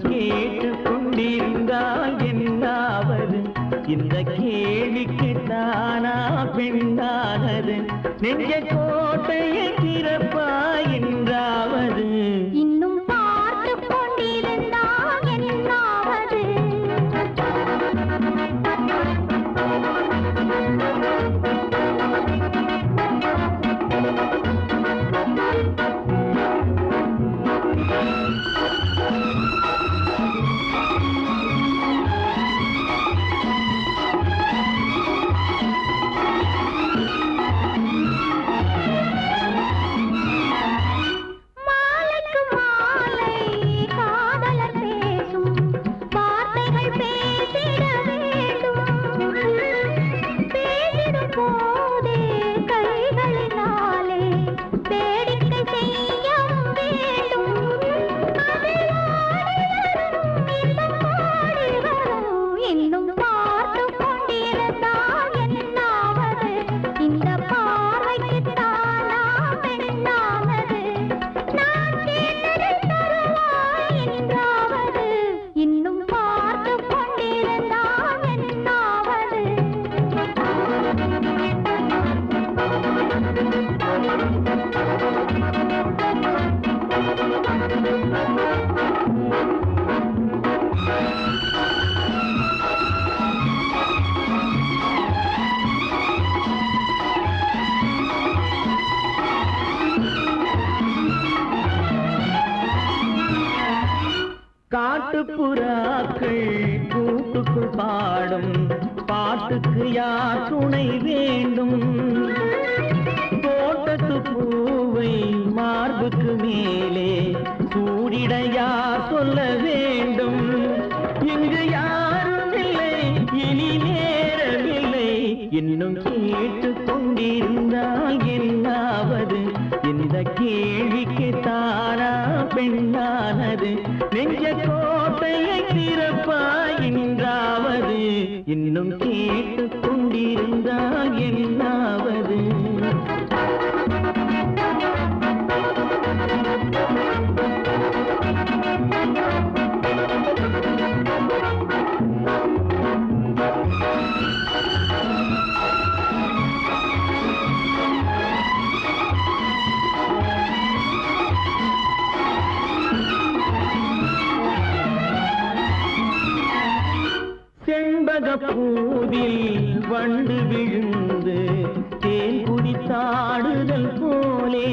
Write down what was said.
இன்னும் கேட்டு கொண்டிருந்தால் என்னாவது இந்த கேள்விக்கு தானா பெண்ணானது நெஞ்ச கோட்டையை திறப்பா என்றாவது இன்னும் பார்த்து கொண்டிருந்தால் என்னாவது காட்டுப்புறாக்கள் கூட்டுக்குள் பாடும் பாட்டுக்கு யார் துணை வேண்டும் தோட்டத்து பூவை மார்புக்கு மேலே சூடிட யார் சொல்ல வேண்டும் இங்கு யாரும் இல்லை இனி நேரமில்லை இன்னும் கேட்டு கொண்டிருந்தால் என்னாவது இந்த கேள்விக்கு தானா பெண்ணானது நெஞ்ச கோட்டையை திறப்பா என்றாவது இன்னும் கேட்டு கொண்டிருந்தால் என்னாவது செண்பகப்பூவில் வண்டு விழுந்து தேன் குடித்தாடுதல் போலே